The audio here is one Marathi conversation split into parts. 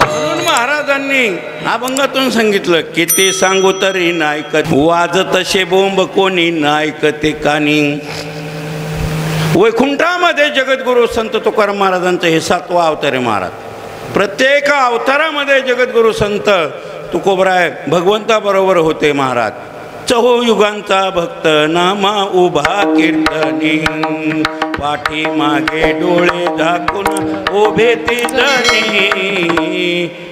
म्हणून महाराजांनी अभंगातून सांगितलं, किती सांगू तरी नायकत, वाजत तसे बोंब कोणी नायकते कानी. वैकुंठामध्ये जगद्गुरु संत तुकाराम महाराजांचं हे 7वा अवतार आहे महाराज. प्रत्येक अवतारामध्ये जगद्गुरु संत तुकोबराय भगवंताबरोबर होते महाराज. चहुयुगांचा भक्त नामा उभा कीर्तनी, पाठी मागे डोळे झाकून उभे तिजनी,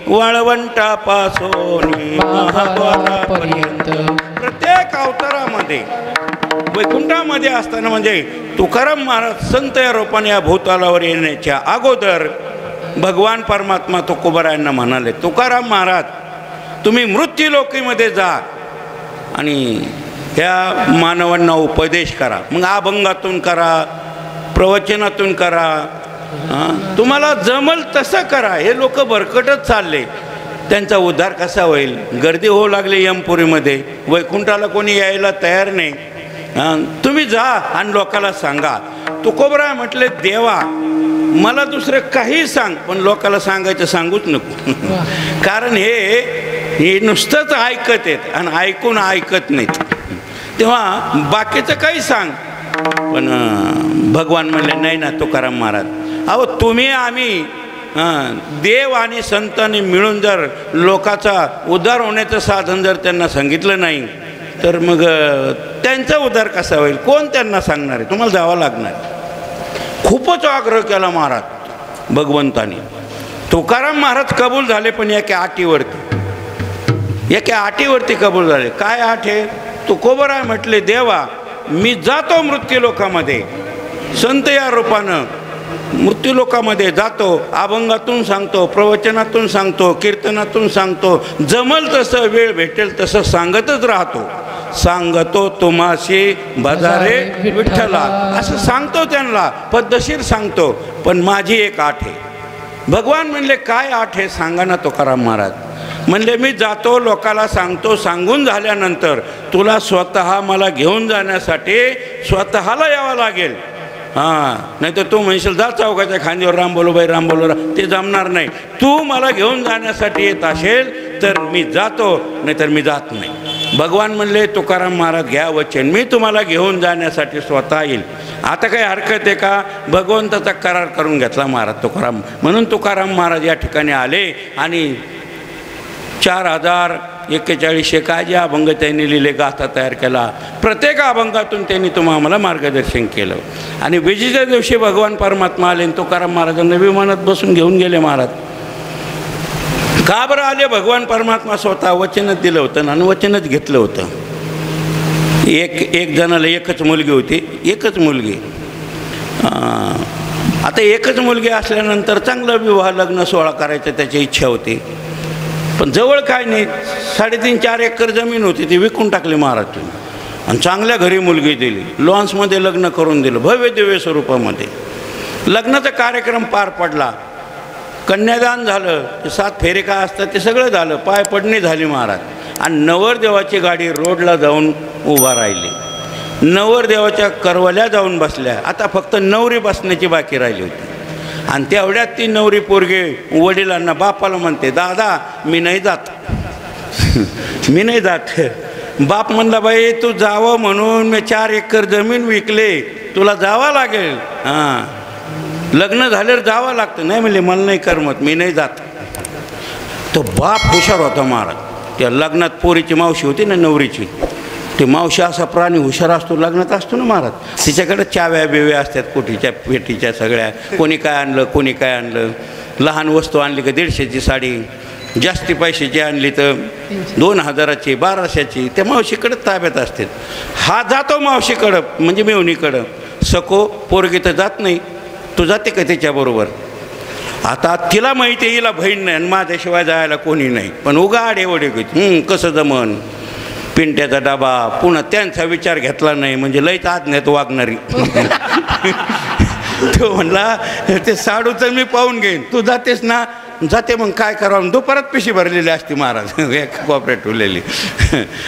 वाळवंटापासून महाद्वारापर्यंत. प्रत्येक अवतारामध्ये वैकुंठामध्ये असताना म्हणजे तुकाराम महाराज संत या रूपाने या भूतलावर येण्याच्या अगोदर भगवान परमात्मा तुकोबरायांना म्हणाले, तुकाराम महाराज तुम्ही मृत्यूलोकीमध्ये जा आणि ह्या मानवांना उपदेश करा. मग अभंगातून करा, प्रवचनातून करा, तुम्हाला जमल तसं करा. हे लोक भरकटत चालले, त्यांचा उद्धार कसा होईल? गर्दी होऊ लागली यमपुरीमध्ये, वैकुंठाला कोणी यायला तयार नाही. तुम्ही जा आणि लोकाला सांगा. तुकोबराय म्हटले, देवा मला दुसरं काही सांग, पण लोकाला सांगायचं सांगूच नको. कारण हे नुसतंच ऐकत आहेत आणि ऐकून ऐकत नाहीत. तेव्हा बाकीचं काही सांग. पण भगवान म्हणले, नाही ना तुकाराम महाराज, अहो तुम्ही आम्ही देव आणि संतांनी मिळून जर लोकाचा उद्धार होण्याचं साधन जर त्यांना सांगितलं नाही तर मग त्यांचा उद्धार कसा होईल? कोण त्यांना सांगणार आहे? तुम्हाला जावं लागणार. खूपच आग्रह केला महाराज भगवंतानी. तुकाराम महाराज कबूल झाले, पण एका अटीवरती कबूल झाले. काय आठ आहे? तुकोबराय म्हटले, देवा मी जातो मृत्यूलोकामध्ये, संत या रूपानं मृत्यूलोकामध्ये जातो, अभंगातून सांगतो, प्रवचनातून सांगतो, कीर्तनातून सांगतो, जमल तसं वेळ भेटेल तसं सांगतच राहतो. सांगतो तुम्हाशी बजारे विठ्ठला, असं सांगतो त्यांना, पद्धतशीर सांगतो. पण माझी एक आठ आहे. भगवान म्हणले, काय आठ आहे सांगा ना तुकाराम महाराज. म्हणले, मी जातो लोकाला सांगतो, सांगून झाल्यानंतर तुला स्वतः मला घेऊन जाण्यासाठी स्वतःला यावं लागेल. नाही तर तू म्हणशील जा चौकाच्या खांदीवर राम बोलो बाई राम बोलो, ते जमणार नाही. तू मला घेऊन जाण्यासाठी येत असेल तर मी जातो, नाही तर मी जात नाही. भगवान म्हणले, तुकाराम महाराज घ्या वचन, मी तुम्हाला घेऊन जाण्यासाठी स्वतः येईल. आता काही हरकत आहे का? भगवंताचा करार करून घेतला महाराज तुकाराम. म्हणून तुकाराम महाराज या ठिकाणी आले आणि 4041 काय जे अभंग त्यांनी लिहिले, गाथा तयार केला. प्रत्येक अभंगातून त्यांनी आम्हाला मार्गदर्शन केलं. आणि विजेच्या दिवशी भगवान परमात्मा आले, तुकाराम महाराजांना विमानात बसून घेऊन गेले महाराज. का बरं आले? भगवान परमात्मा स्वतः वचनच दिलं होतं आणि वचनच घेतलं होतं. एक जणाला एकच मुलगी होती, एकच मुलगी. आता एकच मुलगी असल्यानंतर चांगला विवाह लग्न सोहळा करायचा त्याची इच्छा होती. पण जवळ काय नाही, 3.5-4 एकर जमीन होती, ती विकून टाकली महाराज. आणि चांगल्या घरी मुलगी दिली, लॉन्समध्ये लग्न करून दिलं, भव्य दिव्य स्वरूपामध्ये. लग्नाचा कार्यक्रम पार पडला, कन्यादान झालं, ते 7 फेरे काय असतात ते सगळं झालं, पाय पडणी झाली महाराज. आणि नवरदेवाची गाडी रोडला जाऊन उभा राहिली. नवरदेवाच्या करवल्या जाऊन बसल्या. आता फक्त नवरी बसण्याची बाकी राहिली होती. आणि तेवढ्यात ती नवरी पोरगी वडिलांना, बापाला म्हणते, दादा मी नाही जात, मी नाही जात. बाप म्हणला, बाई तू जावं म्हणून मी 4 एकर जमीन विकले, तुला जावं लागेल. लग्न झाल्यावर जावं लागतं. नाही म्हणले, मला नाही करमत, मी नाही जात. तो बाप हुशार होता महाराज. त्या लग्नात पोरीची मावशी होती ना नवरीची, ते मावशी असा प्राणी हुशार असतो, लग्नात असतो ना महाराज. तिच्याकडे चाव्या बिव्या असतात कोठीच्या पेटीच्या सगळ्या. कोणी काय आणलं, कोणी काय आणलं. लहान वस्तू आणली का 150ची साडी, जास्ती पैशाची आणली तर 2000ची 1200ची, त्या मावशीकडे ताब्यात असते. हा जातो मावशीकडं म्हणजे मेवणीकडं. सको पोरगी तर जात नाही, तू जाते का त्याच्याबरोबर? आता तिला माहिती आहे हिला बहीण नाही आणि माझ्याशिवाय जायला कोणी नाही, पण उगा आडेवडे घेत कसं जमन. पिंट्याचा डबा, पुन्हा त्यांचा विचार घेतला नाही म्हणजे लईच आज्ञात वागणारी. तो म्हणला, ते साडूचं मी पाहून घेईन, तू जातेस ना? जाते. मग काय करावं, दुपारात पिशी भरलेली असते महाराज, एक कॉपरेट ठेवलेली.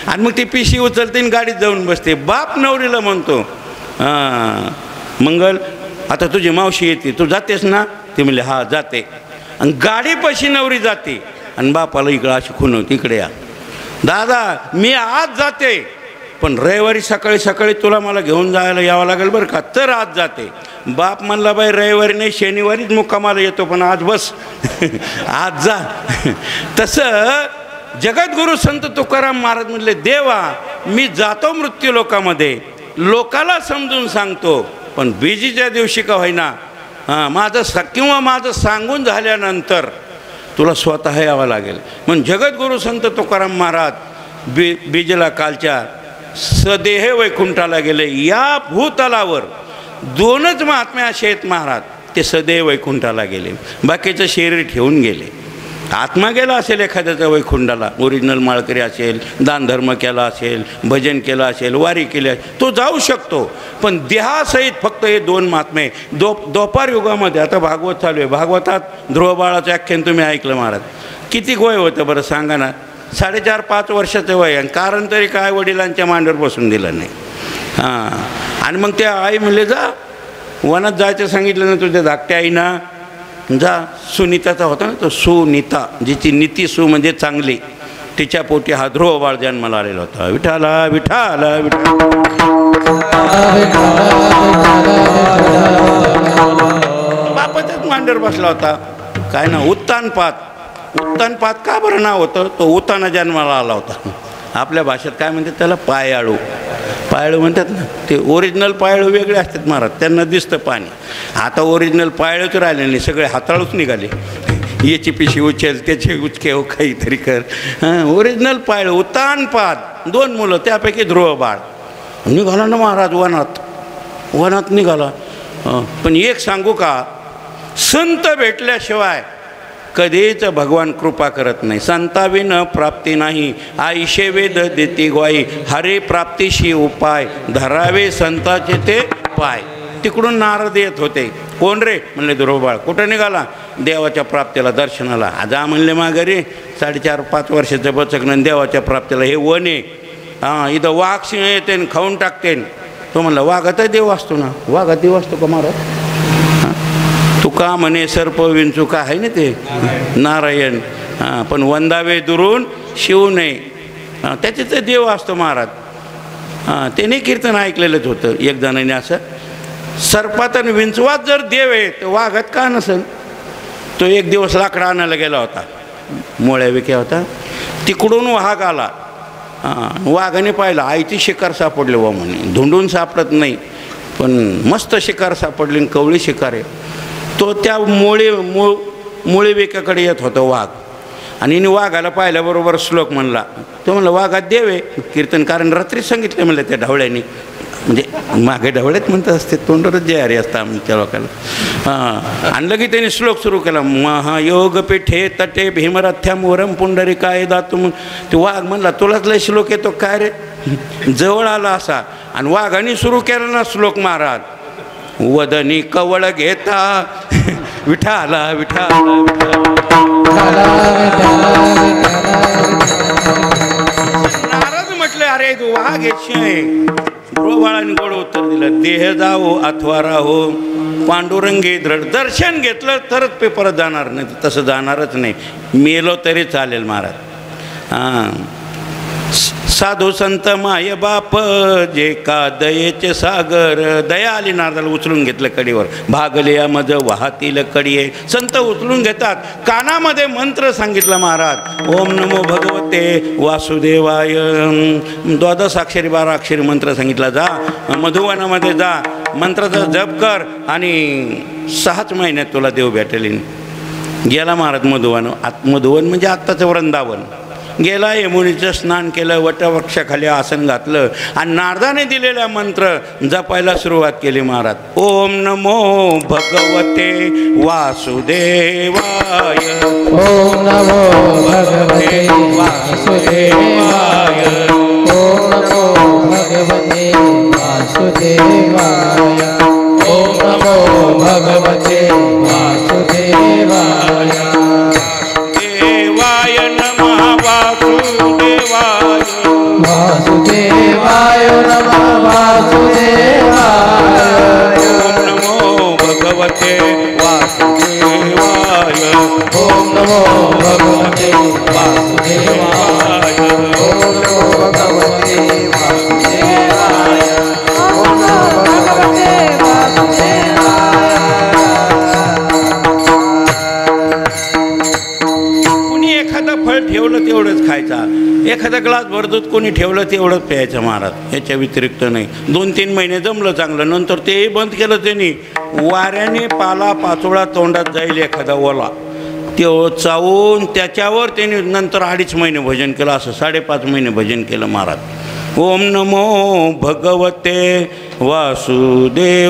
आणि मग ती पिशी उचलते आणि गाडीत जाऊन बसते. बाप नवरीला म्हणतो, मंगल आता तुझी मावशी येते, तू जातेस ना? ती म्हणले हा जाते. आणि गाडीपाशी नवरी जाते आणि बापाला इकडं अशी खुणवते, इकडे या दादा मी आज जाते, पण रविवारी सकाळी सकाळी तुला मला घेऊन जायला यावं लागेल बरं का, तर आज जाते. बाप म्हणला बाई रविवारी नाही शनिवारीच मुक्कामाला येतो, पण आज बस आज जा. तसं जगद्गुरु संत तुकाराम महाराज म्हणले देवा मी जातो मृत्यू लोकामध्ये, लोकाला समजून सांगतो, पण बीजीच्या दिवशी का होईना माझं सांगून झाल्यानंतर तुला स्वतः यावं लागेल. म्हणून जगद्गुरु संत तुकाराम महाराज बीजेला कालच्या सदेह वैकुंठाला गेले. या भूतलावर दोनच महात्मे असे आहेत महाराज, ते सदैव वैकुंठाला गेले, बाकीचं शरीर ठेवून गेले. आत्मा गेला असेल एखाद्याचा वैकुंठाला, ओरिजिनल माळकरी असेल, दानधर्म केला असेल, भजन केलं असेल, वारी केली असेल, तो जाऊ शकतो. पण देहासहित फक्त हे दोन महात्मे. द्वापार युगामध्ये आता भागवत चालू आहे, भागवतात ध्रुव बाळाचं आख्यान तुम्ही ऐकलं महाराज. किती वय होतं बरं सांगा ना? 4.5-5 वर्षाचं वय. आणि कारण तरी काय, वडिलांच्या मांडीवर बसून दिलं नाही. आणि मग त्या आई म्हणले जा वनात जायचं सांगितलं ना तुझ्या धाकट्या आईना, जा. सुनीताचा होता ना तो सुनीता, जिची नीती सु म्हणजे चांगली, तिच्या पोटी हा ध्रुव बाळ जन्माला आलेला होता. विठाला विठाला विठाला बापाच्याच मांडीवर बसला होता. काय ना उत्तानपात. उत्तानपात का बरं नाव होतं? तो उत्ताना जन्माला आला होता. आपल्या भाषेत काय म्हणतात त्याला? पायाळू. पायाळू म्हणतात ना, ते ओरिजिनल पायाळू वेगळे असतात महाराज, त्यांना दिसतं पाणी. आता ओरिजिनल पायाळूच राहिले नाही, सगळे हाताळूच निघाले. याची पिशी उचल, त्याचे उचके हो, काहीतरी कर. ओरिजिनल पायाळू. उत्तानपात 2 मुलं, त्यापैकी ध्रुव बाळ निघाला ना महाराज वनात निघाला. पण एक सांगू का, संत भेटल्याशिवाय कधीच भगवान कृपा करत नाही. संताविन प्राप्ती नाही, आईशे वेद देती ग्वाई, हरे प्राप्तीशी उपाय, धरावे संताचे ते पाय. तिकडून नारद येत होते. कोण रे? म्हणले ध्रुवबाळ. कुठं निघाला? देवाच्या प्राप्तीला, दर्शनाला. जा म्हणले माघारी. 4.5-5 वर्षाचं बचकन देवाच्या प्राप्तीला. हे वन आहे, इथं वाघ सिंह येते आणि खाऊन टाकते. तो म्हणला वाघातही देव असतो ना? वाघात देव असतो का महाराज? तुका म्हणे सर्प विंचू का आहे ना ते नारायण, पण वंदावे दुरून शिव नाही, त्याचे तर देव असतो महाराज. त्याने कीर्तन ऐकलेलंच होतं एक जणाने असं. सर्पात आणि विंचवात जर देव आहे तर वाघात का नसेल? तो एक दिवस लाकडं आणायला गेला होता, मोळ्या विक्या होता. तिकडून वाघ आला. वाघाने पाहिलं आईची शिकार सापडली वा म्हणे. धुंडून सापडत नाही, पण मस्त शिकार सापडली, कवळी शिकार आहे. तो त्या मुळी वेकाकडे येत होता वाघ, आणि हिने वाघाला पाहिल्याबरोबर श्लोक म्हणला. तो म्हणलं वाघात देव आहे. कीर्तनकारांनी रात्री सांगितलं म्हणलं त्या ढवळ्याने, म्हणजे मागे ढवळ्यात म्हणतात असते, तोंडवरच जयारी असतं आमच्या लोकांना. आणलं की त्याने श्लोक सुरू केला. महायोग पिठे तटे भीमरथ्याम वरम पुंडरीकाय दातुम. ते वाघ म्हणला तुलाच लय श्लोक येतो काय रे? जवळ आला असा आणि वाघाने सुरू केला ना श्लोक महाराज. वदनी कवळ घेता विठाला विठाला नारद म्हटले अरे तू वाघ येशील. ध्रुवबाळाने गोड उत्तर दिलं. देह जाओ अथवा राहो पांडुरंगी दृढ. दर्शन घेतलं तरच पेपर जाणार, नाही तसं जाणारच नाही. मेलो तरी चालेल महाराज. साधू संत माय बाप जे का दयेचे सागर. दया आली नारदाला, उचलून घेतलं कडीवर. भागले मज वाहतील कडीये. संत उचलून घेतात. कानामध्ये मंत्र सांगितला महाराज. ओम नमो भगवते वासुदेवाय. 12 अक्षरी 12 अक्षरी मंत्र सांगितला. जा मधुवनामध्ये जा, मंत्राचा जप कर आणि 6च महिन्यात तुला देव भेटेल. गेला महाराज मधुवन. मधुवन म्हणजे आत्ताचं वृंदावन. गेला, यमुनीचं स्नान केलं, वटवृक्षाखाली आसन घातलं आणि नारदाने दिलेला मंत्र जपायला सुरुवात केली महाराज. ओम नमो भगवते वासुदेवाय. ओम नमो भगवते वासुदेवाय. ओम नमो भगवते वासुदेवाय. ओम नमो भगवते वासुदेवाय. देवाय नमः वासुदेवाय. वासुदेवाय नमः वासुदेवाय. ओम नमो वासुदेवाय ओम नमो भगवते वासुदेवाय ओम नमो भगवते वासुदेवाय ओम नमो भगवते वासुदेवाय। कुणी एखादं फळ ठेवलं तेवढंच खायचा, एखादा ग्लास भर दूध कोणी ठेवलं तेवढंच प्यायचं महाराज, याच्या व्यतिरिक्त नाही. 2-3 महिने जमलं चांगलं, नंतर तेही बंद केलं त्यांनी. वाऱ्याने पाला पाचोळा तोंडात जाईल एखादा ओला, ते चावून त्याच्यावर त्यांनी नंतर 2.5 महिने भजन केलं, असं 5.5 महिने भजन केलं महाराज. ओम नमो भगवते वासुदेवाय.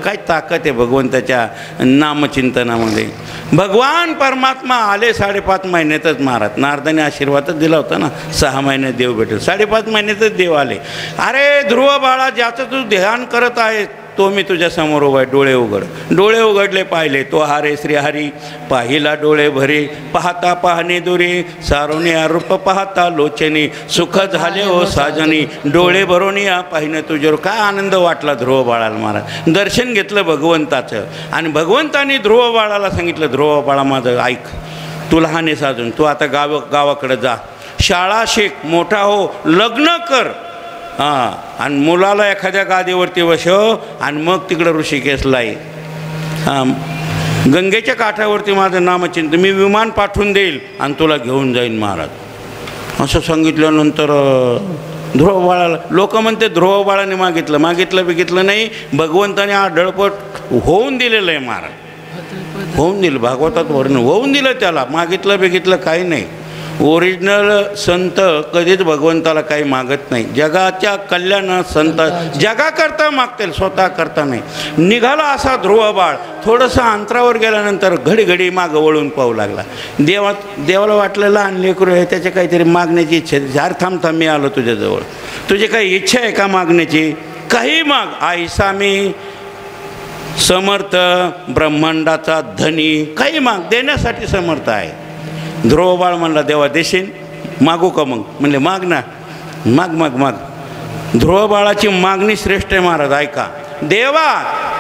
काय ताकद आहे भगवंताच्या नामचिंतनामध्ये. भगवान परमात्मा आले 5.5 महिन्यातच महाराज. नारदाने आशीर्वादच दिला होता ना, 6 महिन्यात देव भेटेल. 5.5 महिन्यातच देव आले. अरे ध्रुव बाळा, ज्याचं तू ध्यान करत आहे तो मी तुझ्या समोर उभा आहे. डोळे उघड. डोळे उघडले, पाहिले तो हारे श्रीहरी, पाहिला डोळे भरे, पाहता पाहणे दुरे, सारोने आरोप पाहता लोचनी, सुख झाले हो साजनी, डोळे भरून या पाहिनं तुझ्यावर. काय आनंद वाटला ध्रुव बाळाला महाराज. दर्शन घेतलं भगवंताचं, आणि भगवंताने ध्रुव बाळाला सांगितलं, ध्रुव बाळा माझं ऐक, तू लहान आहेस अजून, तू आता गावाकडे जा, शाळा शिक, मोठा हो, लग्न कर, हां, आणि मुलाला एखाद्या गादीवरती बसव, आणि मग तिकडं ऋषिकेशला ये. हां, गंगेच्या काठावरती माझं नामचिंतन, मी विमान पाठवून देईल आणि तुला घेऊन जाईन महाराज. असं सांगितल्यानंतर ध्रुव बाळाला, लोक म्हणते ध्रुव बाळाने मागितलं बिगितलं नाही, भगवंताने हा डळपट होऊन दिलेलं आहे महाराज. होऊन दिलं, भागवतात वर्णन होऊन दिलं त्याला. मागितलं बिगितलं काही नाही. ओरिजिनल संत कधीच भगवंताला काही मागत नाही. जगाच्या कल्याणात संत जगाकरता मागतील, स्वतः करता नाही. निघाला असा ध्रुव बाळ, थोडंसं अंतरावर गेल्यानंतर घडी मागं वळून पाहू लागला. देवाला वाटलं लहान लेकरू आहे, त्याच्या काहीतरी मागण्याची इच्छा. यार थांब मी आलो तुझ्याजवळ, तुझी काही इच्छा आहे का मागण्याची? काही माग. आई सामी समर्थ, ब्रह्मांडाचा धनी, काही माग, देण्यासाठी समर्थ आहे. ध्रुव बाळ म्हणला, देवा देशील? मागू का मग? म्हणले माग ना, माग. ध्रुव बाळाची मागणी श्रेष्ठ आहे महाराज. ऐका, देवा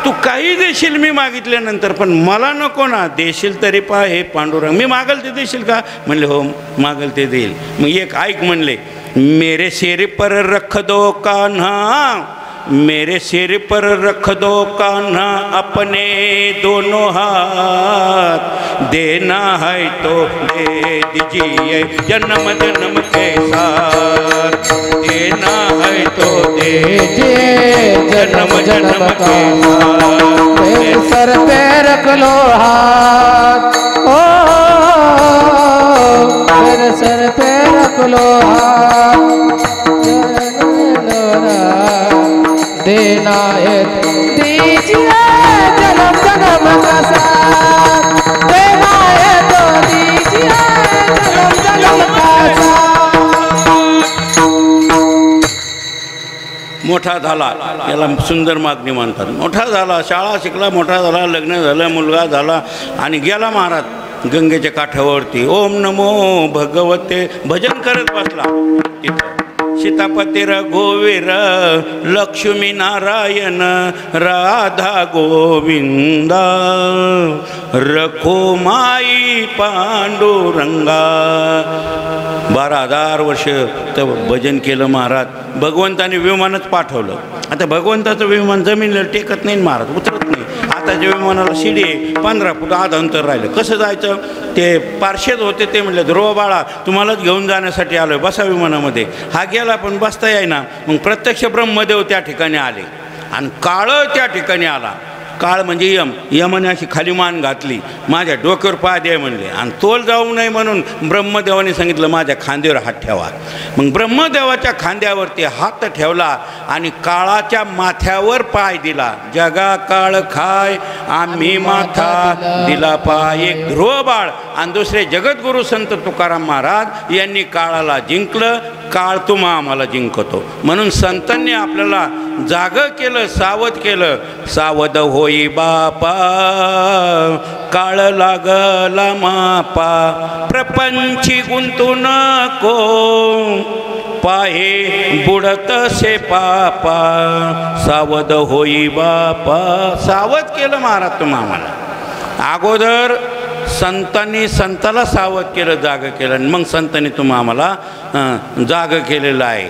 तू काही देशील मी मागितल्यानंतर, पण मला नको ना. देशील तरी पहा हे पांडुरंग, मी मागल ते देशील का? म्हणले हो, मागल ते देईल. मग एक ऐक म्हणले, मेरे सिर पर रख दो कान्हा, मेरे सिर पर रख दो कान्हा अपने दोनों हाथ, देना है तो दे दीजिए जन्म जन्म के साथ, देना है तो दे दीजिए जन्म जन्म के साथ. मेरे सर पे रख लो हाथ, ओ मेरे सर पे रख लो हाथ, देना है दीजिए जन्म जन्म का साथ, देना है तो दीजिए जन्म जन्म का साथ. मोठा झाला, याला सुंदर मागणी म्हणतात. मोठा झाला, शाळा शिकला, मोठा झाला, लग्न झालं, मुलगा झाला, आणि गेला महाराज गंगेच्या काठावरती. ओम नमो भगवते भजन करत बसला. तिथं सीतापती रघुवीर, लक्ष्मी नारायण, राधा गोविंदा, रखुमाई पांडुरंगा. 12,000 वर्ष तर भजन केलं महाराज. भगवंताने विमानच पाठवलं. आता भगवंताचं विमान जमिनीला टेकत नाही महाराज, उतरत नाही. आताच्या विमानाला शिडी आहे, 15 फूट आध अंतर राहिलं. कसं जायचं? ते पार्षद होते, ते म्हणले ध्रुव बाळा तुम्हालाच घेऊन जाण्यासाठी आलो, बसा विमानामध्ये. हा गेला पण बसता येईना. मग प्रत्यक्ष ब्रह्मदेव त्या ठिकाणी आले, आणि काळ त्या ठिकाणी आला. काळ म्हणजे यमने अशी खाली मान घातली, माझ्या डोक्यावर पाय दे म्हणले, आणि तोल जाऊ नये म्हणून ब्रह्मदेवाने सांगितलं माझ्या खांद्यावर हात ठेवा. मग ब्रह्मदेवाच्या खांद्यावरती हात ठेवला आणि काळाच्या माथ्यावर पाय दिला. जगा काळ खाय आम्ही माथा दिला पाय. एक ध्रुव बाळ आणि दुसरे जगद्गुरू संत तुकाराम महाराज यांनी काळाला जिंकलं. काळ तुम्हा आम्हाला जिंकतो. म्हणून संतांनी आपल्याला जागं केलं, सावध केलं. सावध होई बापा, काळ लागला मापा, प्रपंची गुंतू नको, पाहे बुडतसे पापा सावध होई बापा. सावध केलं महाराज तुम्ही आम्हाला. अगोदर संतांनी संताला सावध केलं, जाग केलं, आणि मग संतांनी तुम्ही आम्हाला जाग केलेलं आहे.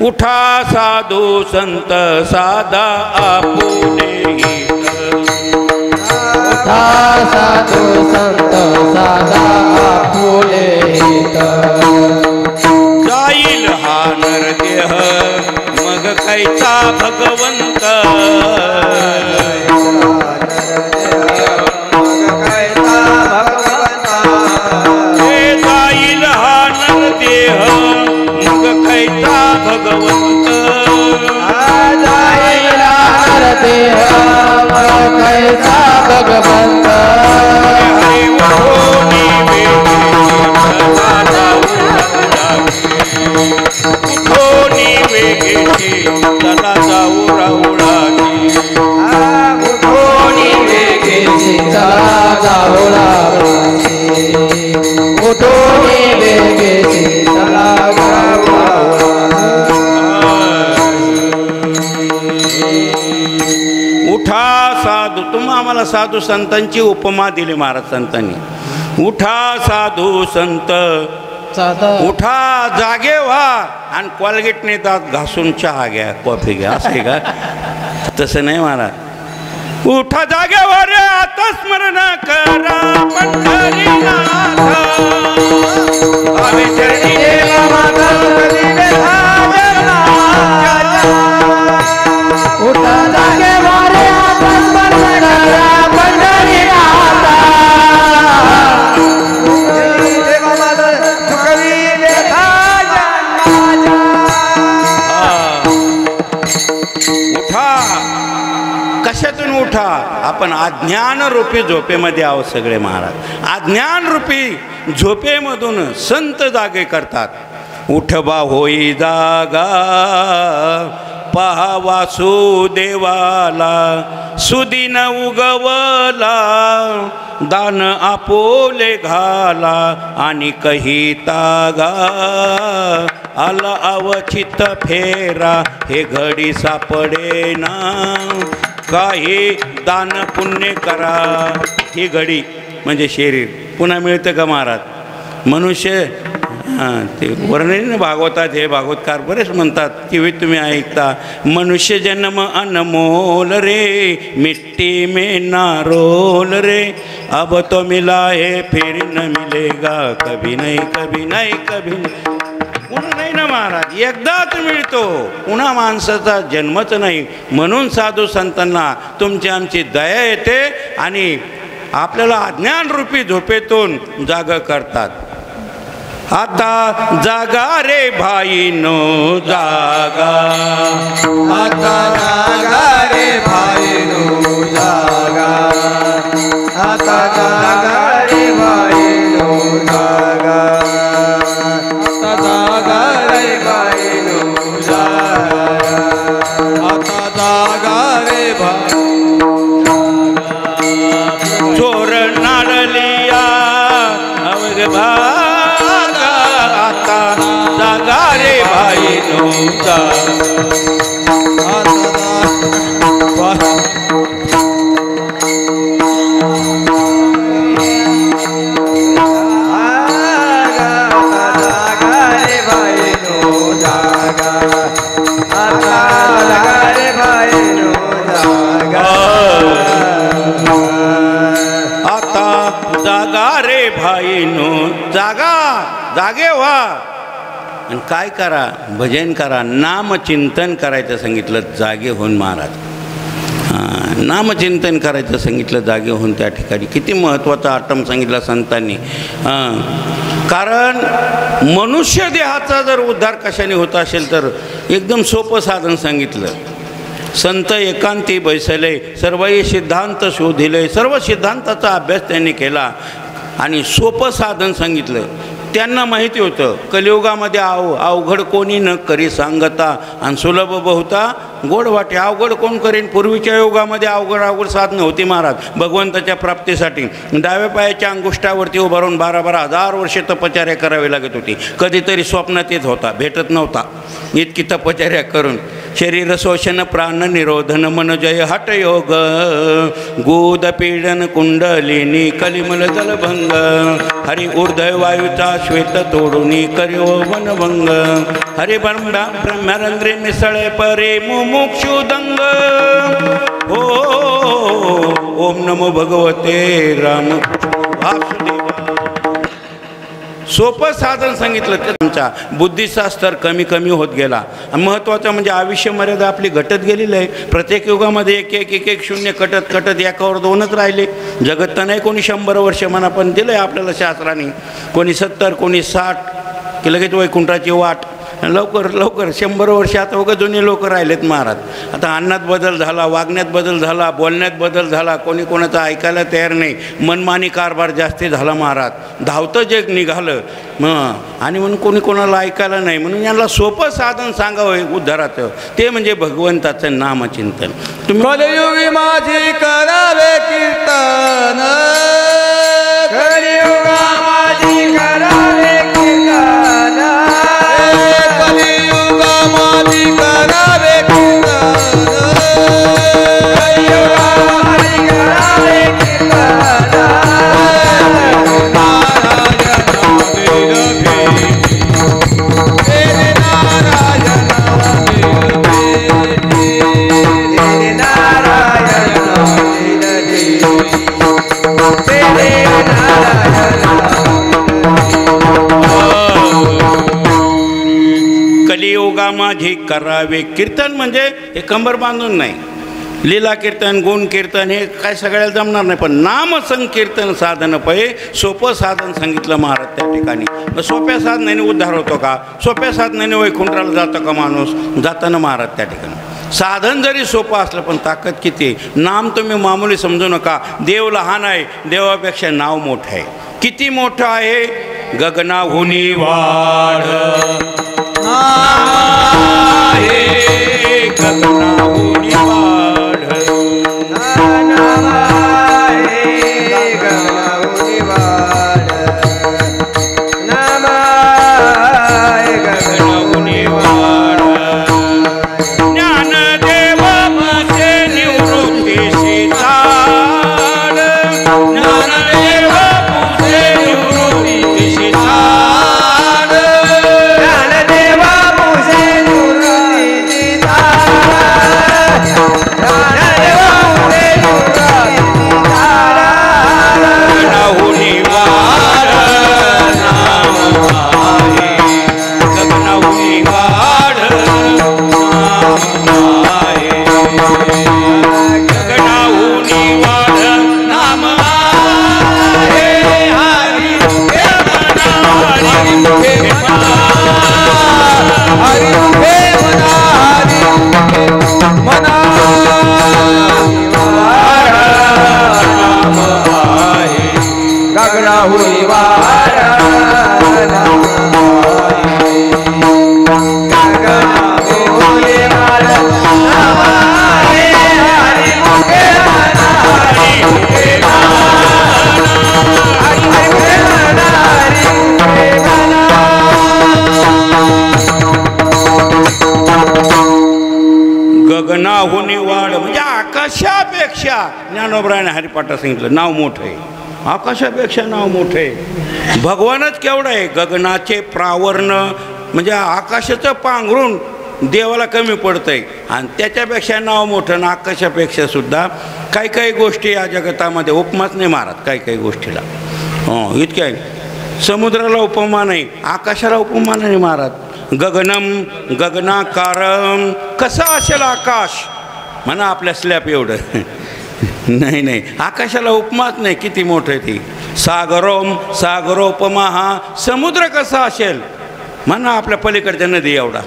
उठा साधू संत साधा आपुले हित. उठा साधू संत साधा आपुले हित. जाईल हा नरदेह मग कैचा भगवंत. हे जाईल हा नरदेह मग कैचा भगवंत. जाईल नरदेह मग कैचा भगवंत. हरी उठोनी वेगेची चला जाऊ राहुळाची. उठोनी वेगेची चला जाऊ राहुळाची. उठोनी वेगेची चला जाऊ राहुळाची. उठा साधू. तुम्ही आम्हाला साधू संतांची उपमा दिली महाराज संतांनी. उठा साधू संत उठा, जागे व्हा, आणि कोलगेटने दात घासून चहा घ्या, कॉफी घ्या, असं आहे का? तसं नाही महाराज. उठा, जागे व्हा रे, आता स्मरण करा पंढरीनाथ. आम्ही चरणी देवा माता करीले हाजना. उठा, जागे व्हा रे, आता स्मरण करा पंढरीनाथ. कशातून उठा? आपण अज्ञान रूपी झोपेमध्ये आहोत सगळे महाराज. अज्ञान रूपी झोपेमधून संत जागे करतात. उठबा होई जागा पहा वासुदेवाला. सुदिन उगवला दान आपोले घाला. आणि कही तागा आला अवचित फेरा. हे घडी सापडे ना काही दान पुण्य करा. ही घडी म्हणजे शरीर पुन्हा मिळतं का महाराज? मनुष्य ते वर्णन भागवतात, हे भागवतकार बरेच म्हणतात की तुम्ही ऐकता. मनुष्य जन्म अनमोल रे, मिट्टी में ना रोल रे. अब तो मिला है फिर न मिलेगा, कभी नहीं कभी नहीं कभी नहीं. पुन्हा नाही ना महाराज, एकदाच मिळतो, पुन्हा माणसाचा जन्मच नाही. म्हणून साधू संतांना तुमची आमची दया येते आणि आपल्याला अज्ञानरूपी झोपेतून जाग करतात. आता जागा रे भाईनो जागा. आता जागा रे भाईनो जागा. आता जागा रे भाईनो जागा. आता जागा रे भाईनो जागा. आता जागा रे भाईनो जागा. चोर नाडलिया अवघ भागा. आता जागा रे भाईनो जागा. जागा, जागे व्हा आणि काय करा? भजन करा, नामचिंतन करायचं सांगितलं जागे होऊन महाराज. नामचिंतन करायचं सांगितलं जागे होऊन. त्या ठिकाणी किती महत्त्वाचा आटम सांगितला संतांनी. कारण मनुष्य देहाचा जर उद्धार कशाने होत असेल तर एकदम सोपं साधन सांगितलं. संत एकांती बैसले, सर्वही सिद्धांत शोधिले. सर्व सिद्धांताचा अभ्यास त्यांनी केला आणि सोपं साधन सांगितलं. त्यांना माहिती होतं कलियुगामध्ये अवघड कोणी न करी सांगता आणि सुलभ बहुता गोड वाटे. अवघड कोण करीन? पूर्वीच्या युगामध्ये अवघड साधनं होती महाराज भगवंताच्या प्राप्तीसाठी. डाव्या पायाच्या अंगुष्ठावरती उभं राहून 12,000 वर्षे तपश्चर्या करावी लागत होती. कधीतरी स्वप्नात येत होता, भेटत नव्हता. इतकी तपश्चर्या करून शरीर शोषण प्राण निरोधन मन जय हट योग गोद पीडन कुंडलिनी कलिमल जलभंग हरि ऊर्ध्व वायूचा श्वेत तोडुनी करो वनभंग हरि ब्रह्मरंद्रे मिसळे परे मुमुक्षुदंग हो ओम नमो भगवते राम वासुदेवा. सोपं साधन सांगितलं तर आमचा बुद्धीचा स्तर कमी कमी होत गेला. महत्त्वाचं म्हणजे आयुष्य मर्यादा आपली घटत गेलेली आहे. प्रत्येक युगामध्ये एक शून्य कटत कटत एकावर 2च राहिले. जगत तर नाही कोणी 100 वर्ष म्हणा, पण दिलं आहे आपल्याला शास्त्राने. कोणी 70 कोणी 60 की लगेच वैकुंठाची वाट. लवकर 100 वर्ष आता उगा जुने लोक राहिलेत महाराज. आता अन्नात बदल झाला, वागण्यात बदल झाला, बोलण्यात बदल झाला. कोणी कोणाचं ऐकायला तयार नाही. मनमानी कारभार जास्ती झाला महाराज. धावतं जग निघालं आणि म्हणून कोणी कोणाला ऐकायला नाही. म्हणून यांना सोपं साधन सांगावं उद्धाराचं, ते म्हणजे भगवंताचं नामचिंतन. तुम्ही कलियुगी माझी करावे कीर्तन कलियुगा माझी करावे कीर्तन कलियुगा माझी करावे कीर्तन कलियुगा माझी करावे कीर्तन कलियुगा माझी करावे कीर्तन म्हणजे हे कंबर बांधून नाही. लीला कीर्तन गुण कीर्तन हे काय सगळ्याला जमणार नाही. पण नाम संकीर्तन साधन पै सोपं साधन सांगितलं महाराज त्या ठिकाणी. सोप्या साधनाने उद्धार होतो का? सोप्या साधनाने वैकुंठाला जातं का माणूस? जाताना महाराज त्या ठिकाणी. साधन जरी सोपं असलं पण ताकद किती. नाम तुम्ही मामूली समजू नका. देव लहान आहे, देवापेक्षा नाव मोठं आहे. किती मोठं आहे? गगनाहुनी वाढ गगनाहुनी वाढ गगनाहुनी वाढ गगनाहुनी वाढ ज्ञानदेव मुसे निवृत्तीशी ताड ज्ञानदेव मुसे निवृत्तीशी ताड ज्ञानदेव मुसे निवृत्तीशी ताड ज्ञानदेव मुसे निवृत्तीशी ताड गगनाहुनी वाढ नाम आहे गगनाहुनी वाढ नाम आहे गगनाहुनी वाढ नाम आहे हरी हे मना हरी हे मना हरि हे मना हरि मना गगनाहुनी वाढ नाम आहे गगनाहुनी वाढ नाम आहे हरि हे मना हरि हे मना हरि हे मना हरि हे मना गगनाहुनी वाढ म्हणजे आकाशापेक्षा. ज्ञानोबराने हरिपाठात सांगितलं नाव मोठं आहे. आकाशापेक्षा नाव मोठं आहे. भगवानच केवढं आहे. गगनाचे प्रावरण म्हणजे आकाशाचं पांघरून देवाला कमी पडतं आहे. आणि त्याच्यापेक्षा नाव मोठं. ना आकाशापेक्षा सुद्धा काही गोष्टी या जगतामध्ये उपमाच नाही महाराज. काही गोष्टीला इतक्या आहे. समुद्राला उपमा नाही, आकाशाला उपमा नाही महाराज. गगनम गगनाकारम कसं असेल आकाश म्हणा आपल्या स्लॅब एवढं नाही आकाशाला उपमाच नाही. किती मोठं आहे ती. सागरोम सागरोपमा हा समुद्र कसा असेल म्हणा आपल्या पलीकडच्या नदी एवढा.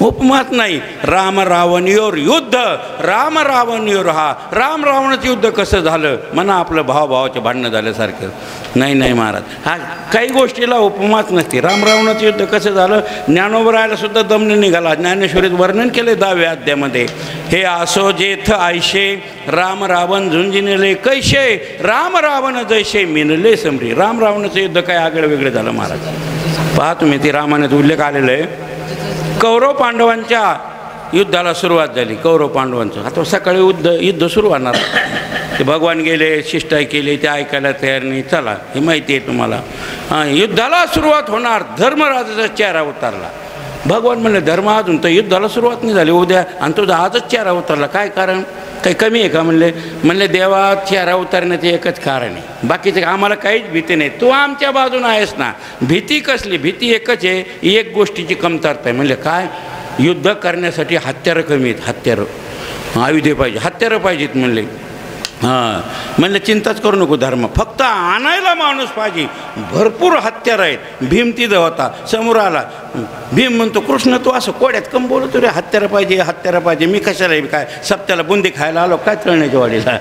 उपमाच नाही. राम रावणीवर युद्ध, राम रावणीवर हा राम रावणाचं युद्ध कसं झालं म्हणा, आपलं भावाचे भांडणं झाल्यासारखं. नाही नाही महाराज, हा काही गोष्टीला उपमाच नसते. राम रावणाचं युद्ध कसं झालं ज्ञानोबरायला सुद्धा दमने निघाला. ज्ञानेश्वरीत वर्णन केले 10व्या अध्यायामध्ये. हे असो जेथ आयशे राम रावण झुंजिनेले कैशे, राम रावण जैसे मिनले समरी. राम रावणाचं युद्ध काय आगळं वेगळं झालं महाराज. पहा तुम्ही, ते रामायणात उल्लेख आलेला आहे. कौरव पांडवांच्या युद्धाला सुरुवात झाली. कौरव पांडवांचं आता सकाळी युद्ध सुरू होणार. ते भगवान गेले, शिष्टाई केली, ते ऐकायला तयार नाही. चला, हे माहिती आहे तुम्हाला. युद्धाला सुरुवात होणार. धर्मराजाचा चेहरा उतरला. भगवान म्हणले धर्म अजून तर युद्धाला सुरुवात नाही झाली, उद्या आणि तुझा आजच चेहरा उतरला. काय कारण? काही कमी आहे का? म्हणले देवा चेहरा उतरण्याचं एकच कारण आहे, बाकीचं आम्हाला काहीच भीती नाही. तू आमच्या बाजून आहेस ना. भीती कसली? भीती एकच आहे, एक गोष्टीची कमतरता आहे. म्हणले काय? युद्ध करण्यासाठी हत्यारं कमी आहेत. हत्यारं आयुधे पाहिजे, हत्यारं पाहिजेत. म्हणले म्हणलं चिंताच करू नको धर्म, फक्त आणायला माणूस पाहिजे. भरपूर हत्यार आहेत. भीम तिथं होता, समोर आला. भीम म्हणतो कृष्ण तू असं कोड्यात कम बोलतो रे, हत्यारं पाहिजे हत्यारं पाहिजे. मी कशाला काय सप्त्याला बुंदी खायला आलो काय तळण्याच्या वाडीला?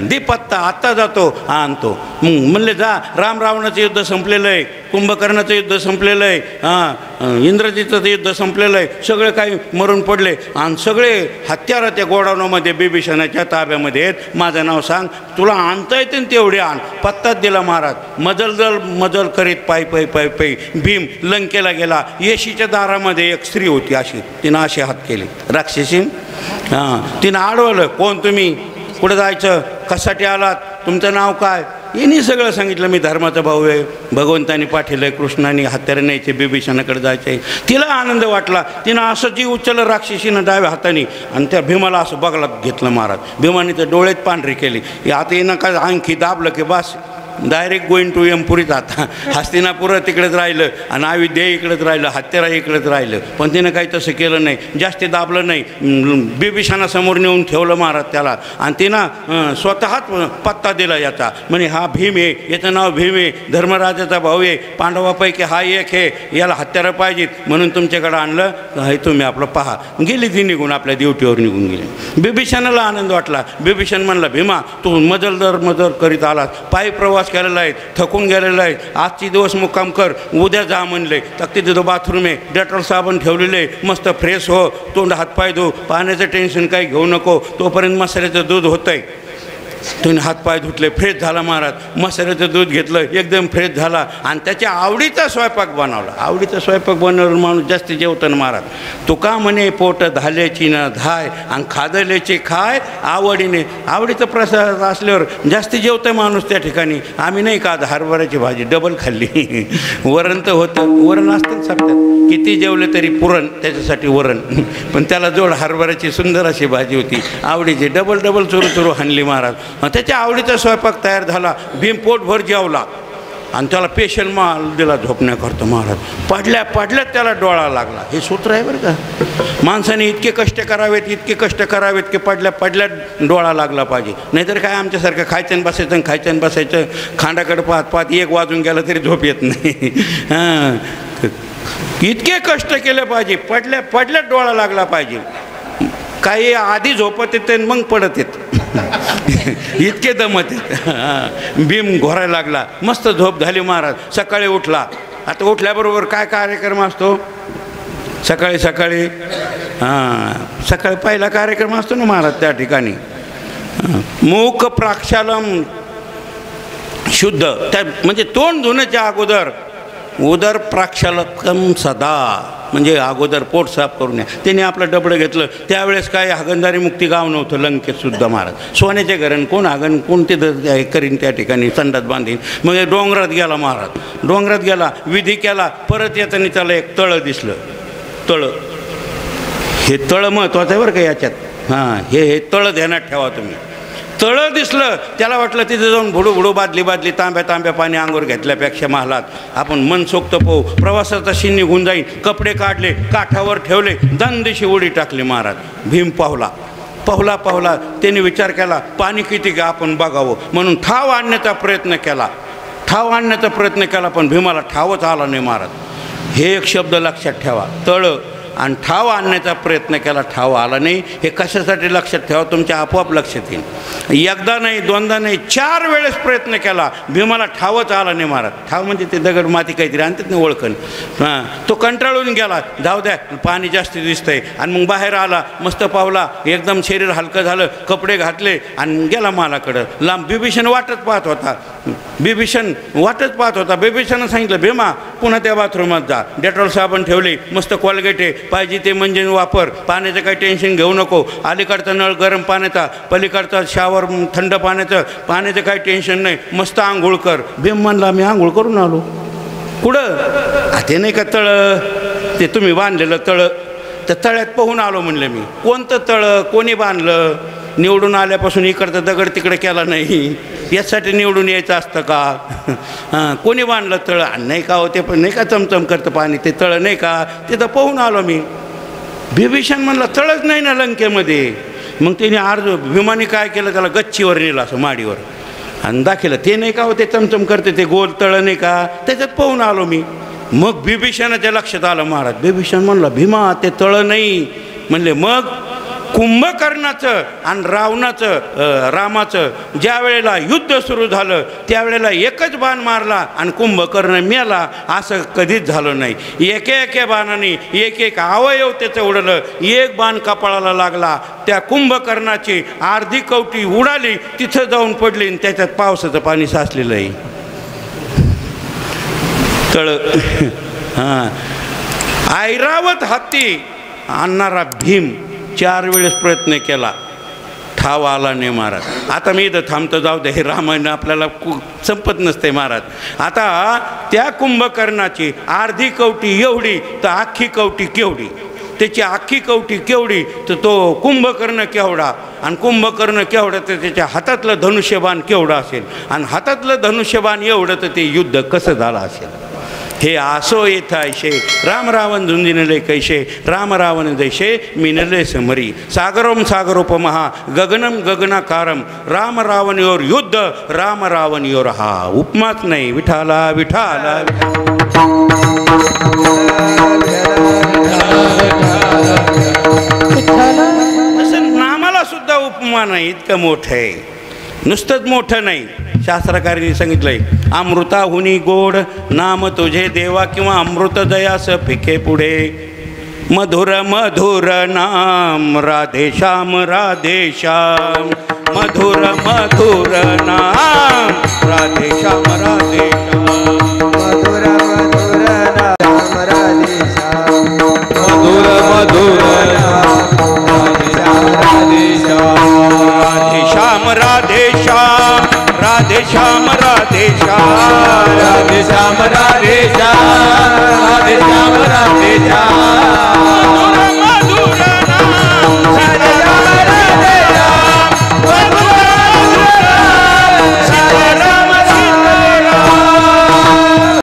दे पत्ता, आत्ता जातो आणतो. म्हणले जा. राम रावणाचं युद्ध संपलेलं आहे, कुंभकर्णाचं युद्ध संपलेलं आहे, इंद्रजीचं युद्ध संपलेलं आहे. सगळे काही मरून पडले आणि सगळे हत्यारं त्या गोडाऊनमध्ये बिभीषणाच्या ताब्यामध्ये आहेत. माझं नाव सांग, तुला आणता येते ना तेवढे आण. पत्ताच दिला महाराज. मजल करीत पायी पायी पायी पायी भीम लंकेला गेला. येशीच्या दारामध्ये एक स्त्री होती, अशी तिनं असे हात केले राक्षसी. तिनं अडवलं, कोण तुम्ही, कुठं जायचं, कशासाठी आलात, तुमचं नाव काय? यांनी सगळं सांगितलं. मी धर्माचा भाऊ आहे, भगवंतानी पाठवलं आहे, कृष्णाने हत्यारं न्यायचे, बिभीषणाकडे जायचं आहे. तिला आनंद वाटला. तिनं असं जीव उचललं राक्षसीनं डाव्या हाताने आणि त्या भीमाला असं बघला घेतलं महाराज. भीमाने तर डोळ्यात पांढरी केली. आता येणं काय आणखी दाबलं की बस डायरेक्ट गोईंग टू एमपुरीत. आता हस्तिनापुर तिकडेच राहिलं आणि अयोध्या इकडेच राहिलं, हत्यारा इकडेच राहिलं. पण तिनं काही तसं केलं नाही, जास्त दाबलं नाही. बिभीषणासमोर नेऊन ठेवलं महाराज त्याला आणि तिनं स्वतःच पत्ता दिला याचा. म्हणे हा भीम आहे, याचं नाव भीम आहे, धर्मराजाचा भाऊ आहे, पांडवापैकी हा एक आहे, याला हत्यारं पाहिजेत म्हणून तुमच्याकडं आणलं. हे तुम्ही आपलं पहा. गेली ती निघून, आपल्या ड्युटीवर निघून गेली. बिभीषणाला आनंद वाटला. बिभीषण म्हणला भीमा तू मजल करीत आलास, पायी प्रवास केलेला आहे, थकून गेलेला आहे, आजची दिवस मुक्काम कर, उद्या जा म्हणले. तर तिथं बाथरूम आहे, डेटॉल साबण ठेवलेले, मस्त फ्रेश हो, तोंड हातपाय धु, पाण्याचं टेन्शन काही घेऊ नको. तोपर्यंत मसाल्याचं दूध होतं आहे. तुम्ही हातपाय धुतले, फ्रेश झाला महाराज. मसाल्याचं दूध घेतलं, एकदम फ्रेश झाला आणि त्याच्या आवडीचा स्वयंपाक बनवला. आवडीचा स्वयंपाक बनवलं माणूस जास्त जेवतं महाराज. तुका म्हणे पोट धाल्याची न धाय आणि खादल्याचे खाय आवडीने. आवडीचा प्रसाद असल्यावर जास्त जेवतं माणूस त्या ठिकाणी. आम्ही नाही का हरभऱ्याची भाजी डबल खाल्ली. वरण तर होतं, वरण असतं सप्त्यात, किती जेवले तरी पुरण, त्याच्यासाठी वरण. पण त्याला जोड हरभऱ्याची सुंदर अशी भाजी होती आवडीची. डबल चुरू हाणली महाराज. त्याच्या आवडीचा स्वयंपाक तयार झाला. भीम पोटभर जेवला आणि त्याला पेशल माल दिला झोपण्याकरता महाराज. पडल्यात त्याला डोळा लागला. हे सूत्र आहे बरं का. माणसाने इतके कष्ट करावेत की पडल्यात डोळा लागला पाहिजे. नाहीतर काय आमच्यासारखं खायचं बसायचं खांडाकडे पाहत 1 वाजून गेलं तरी झोप येत नाही. इतके कष्ट केले पाहिजे, पडल्यात डोळा लागला पाहिजे. काही आधी झोपत येते मग पडत येत. इतके दमत येत. भीम घोरायला लागला. मस्त झोप झाली महाराज. सकाळी उठला. आता उठल्याबरोबर काय कार्यक्रम असतो सकाळी पहिला कार्यक्रम असतो ना महाराज त्या ठिकाणी. मूक प्राक्षालम शुद्ध, त्या म्हणजे तोंड धुण्याच्या अगोदर उदर प्राक्षालकम सदा, म्हणजे अगोदर पोट साफ करून या. त्याने आपलं डबडं घेतलं. त्यावेळेस काय हागणदारी मुक्ती गाव नव्हतं लंकेत सुद्धा महाराज. सोन्याचे घरण कोण हागण कोण ते करीन त्या ठिकाणी संडात बांधीन. मग डोंगरात गेला महाराज. डोंगरात गेला, विधी केला. परत येताना त्याला एक तळं दिसलं. तळं, हे तळं महत्त्वाचं आहे बरं का याच्यात. हे तळं ध्यानात ठेवा तुम्ही. तळं दिसलं, त्याला वाटलं तिथे जाऊन भुडू बादली तांब्या पाणी अंगावर घेतल्यापेक्षा महालात आपण मनसोक्त पोहू. प्रवासाचा शी निघून जाईल. कपडे काढले, काठावर ठेवले, दंदिशी उडी टाकली महाराज. भीम पावला. त्याने विचार केला पाणी किती का आपण बघावं म्हणून ठाव आणण्याचा प्रयत्न केला. पण भीमाला ठावच आला नाही महाराज. हे एक शब्द लक्षात ठेवा. तळं आणि ठाव आणण्याचा प्रयत्न केला, ठाव आला नाही. हे कशासाठी लक्षात ठेवा, तुमच्या आपोआप लक्षात येईल. एकदा नाही, दोनदा नाही, 4 वेळेस प्रयत्न केला, भीमाला ठावच आला नाही महाराज. ठाव म्हणजे ते दगड माती काहीतरी आणतात ना ओळखण. तो कंटाळून गेला, जाऊ द्या पाणी जास्त दिसतंय. आणि मग बाहेर आला, मस्त पावला, एकदम शरीर हलकं झालं, कपडे घातले आणि गेला मालाकडं. लांब बिभीषण वाटत पाहत होता. बिभीषणानं सांगितलं, भीमा पुन्हा त्या बाथरूमात जा, डेटॉल साबण ठेवले, मस्त कोलगेट आहे, पाहिजे ते म्हणजे वापर, पाण्याचं काही टेन्शन घेऊ नको. अलीकडचा नळ गरम पाण्याचा, पलीकडचा शावर थंड पाण्याचं काही टेन्शन नाही, मस्त आंघोळ कर. भीम म्हणला, मी आंघोळ करून आलो. कुठं? ते नाही का तळं, ते तुम्ही बांधलेलं तळं, त्या तळ्यात पोहून आलो म्हणलं मी. कोणतं तळं, कोणी बांधलं? निवडून आल्यापासून इकडचं दगड तिकडे केला नाही, यासाठी निवडून यायचं असतं का? कोणी बांधलं तळं? नाही का, होते पण नाही का चमचम करतं पाणी, ते तळं नाही का, तिथं पोहून आलो मी. बिभीषण म्हणला, तळच नाही ना लंकेमध्ये. मग तिने भीमाने काय केलं, त्याला गच्चीवर नेलं असं माडीवर आणि दाखवलं, ते नाही का, होते चमचम करते, ते गोल तळं नाही का, त्याच्यात पोहून आलो मी. मग बिभीषणाच्या लक्षात आलं महाराज. बिभीषण म्हणला, भीमा ते तळं नाही. म्हणले मग? कुंभकर्णाचं आणि रामाचं ज्या वेळेला युद्ध सुरू झालं त्यावेळेला एकच बाण मारला आणि कुंभकर्ण मेला, असं कधीच झालं नाही. एके बाणाने एक अवयव त्याचं उडलं. एक बाण कपाळाला लागला, त्या कुंभकर्णाची अर्धी कवटी उडाली, तिथं जाऊन पडली आणि त्याच्यात पावसाचं पाणी साचलेलं आहे. ऐरावत हत्ती आणणारा भीम 4 वेळेस प्रयत्न केला, ठाव आला नाही महाराज. आता मी इथं थांबतो, जाऊ दे, हे रामायण आपल्याला संपत नसते महाराज. आता त्या कुंभकर्णाची अर्धी कवटी एवढी तर अख्खी कवटी केवढी, त्याची अख्खी कवटी केवढी तर तो कुंभकर्ण केवढा, आणि कुंभकर्ण केवढं तर त्याच्या हातातलं धनुष्यबाण केवढं असेल, आणि हातातलं धनुष्यबाण एवढं तर ते युद्ध कसं झालं असेल. हे आसो येथायशे राम रावण झुंजिनले कैशे, राम रावण जैशे मिनले समरी. सागरोम सागरोपमहा गगनम गगनाकारम, राम रावणयोर युद्ध, राम रावणयोर हा. उपमाच नाही, विठाला विठाला. असं नामाला सुद्धा उपमा नाही, इतकं मोठं आहे. नुसतंच मोठं नाही, शास्त्रकारांनी सांगितलंय, अमृताहुनी गोड नाम तुझे देवा, किंवा अमृत दयास फिके पुढे. मधुर मधुर नाम राधे श्याम राधे श्याम, मधुर मधुर नाम राधे श्याम राधे श्याम, मधुर मधुर नाम राधे श्याम, मधुर मधुर राधे श्याम राधे श्याम, राधे श्याम राधे श्याम, राधे श्याम राधे